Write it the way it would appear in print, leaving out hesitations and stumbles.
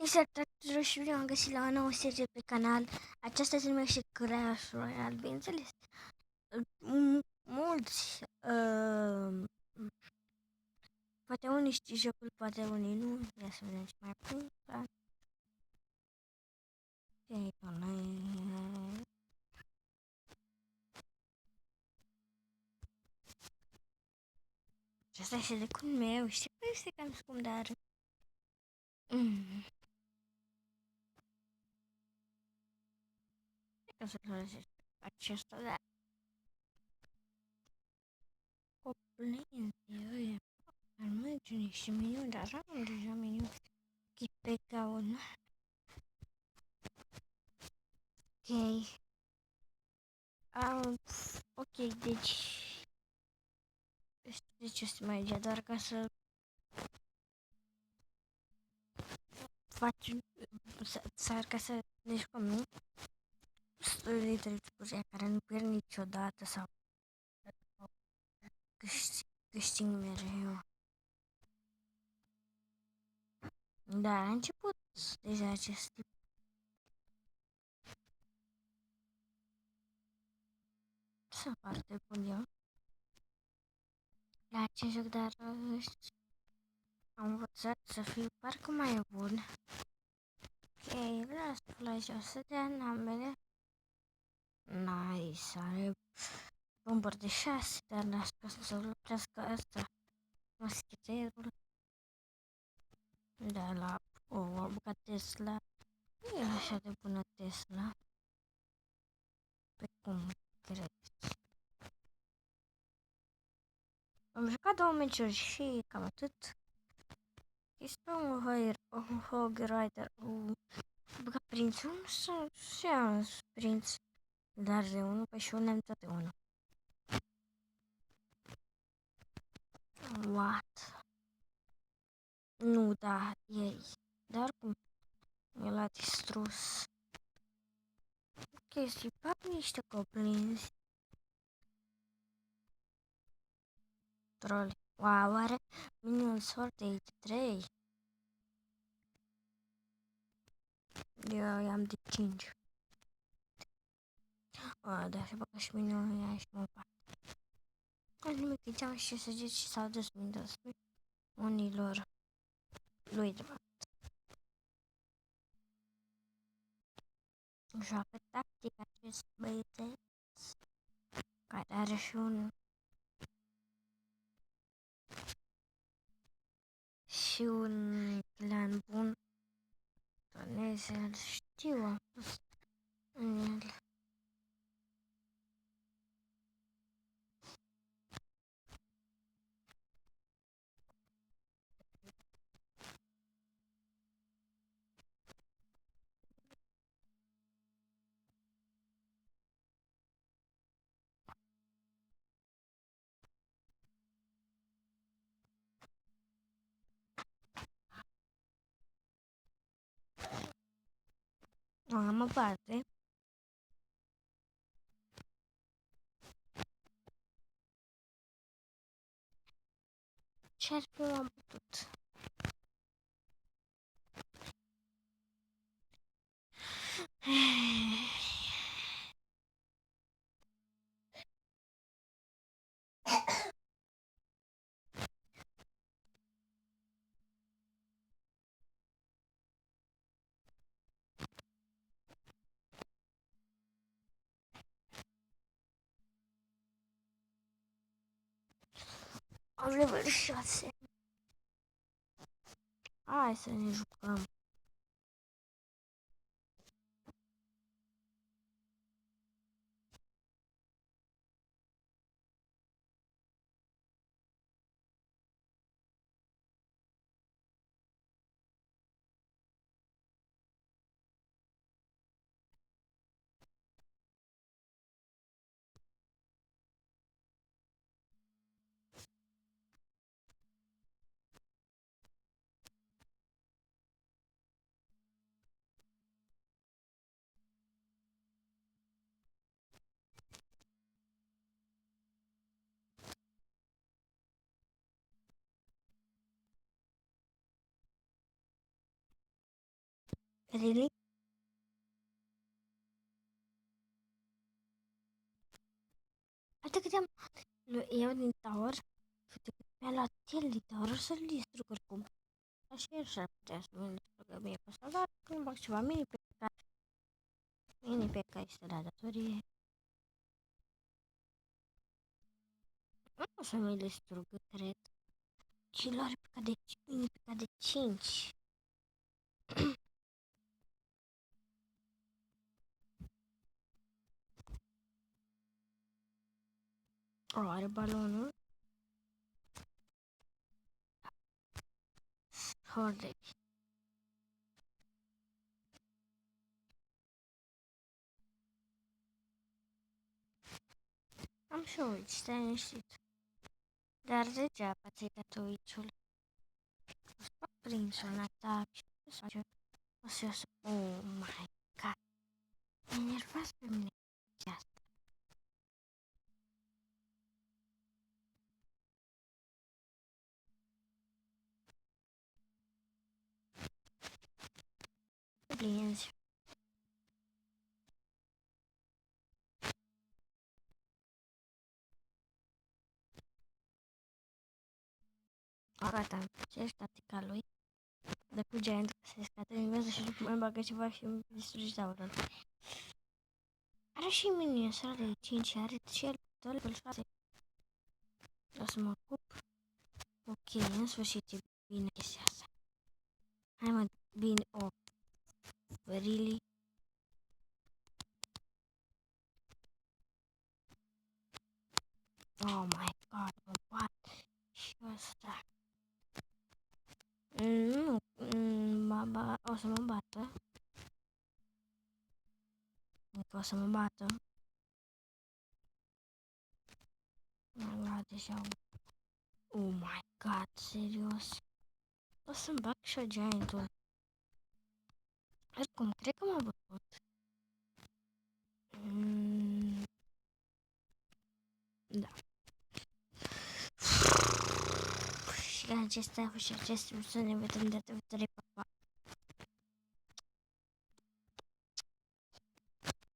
Exact, și bine am găsit la o nouă serie pe canal. Aceasta se numește Clash Royale, bineînțeles. Mulți, poate unii știu jocul, poate unii nu. Ia să vedem ce mai pun. Asta este de cum meu, știu că este cam scump, dar... Cred că să folosesc acesta, dar... Coplenție, ar merge niște miniuni, dar am deja miniuni. Pe gaun. Ok. Ok, deci... De ce să mai aici, doar ca să faci... Ca să... Deci cum nu? Studii trecerea care nu pierd niciodată sau câștig mereu. Da, a început deja acest tip. Sunt foarte bun eu la acest joc, dar am învățat să fiu parcă mai bun. Ok, las la jos să dea în ambele. Nice, are bombări de 6, dar las ca să lovească asta. Moschiterul. Da, a bucat Tesla. Nu e așa de bună Tesla. Pe cum credeți? Am jucat 2 meciuri și cam atât. Este un Hog Rider, băgat prințul sau prinț, dar de unul pe și unul tot de unul. What? Nu, da, ei. Dar cum? El a distrus. Ok, să-i fac niște coplinzi. Troli. Wow, are minion sword de 3. Eu i-am de 5. Da, și băga și minionul ăia și mă fac. Nimic, îi și săgeți și s-au dus Windows unilor lui de fapt. Joacă tactic acest băiețeț care are și un plan bun. Toneze, îl știu, am fost în el. Am o parte. Ce-ar fi am putut? Am level 6. Hai să ne jucăm. Really? Atât cât iau din tower, mi-a luat el din tower să-l distrug oricum. Așa el și-ar putea să mă distrugă mie pe ăsta, dar când bag ceva mini pe care este la datorie, nu o să mi-l distrugă, cred. Și l are mini pe de 5. O, are balonul. Horde. Am și uit, stai liniștit. Dar degeaba ți-ai dat uiciul. O să fac prințul în atac și o să face. O să iasă. Oh my god. M-a enervat pe mine asta. Blinzi. Gata, ce ești tactica lui? Dă cu giant că se scată în viață și după mai bagă ceva și îmi distruge taurul. Are și mine sale de 5, are și el level 6. O să mă ocup. Ok, în sfârșit e bine chestia asta. Hai mă, bine, really? Oh my god, mă bat. Și ăsta. Nu, o să mă bată. Încă o să mă bată. M-am luat deja. Oh my god, serios. O să-mi bag și giantul. Oricum, cred că m-a bătut. Da. Și acestea și acestea să ne vedem data viitoare. Pa, pa.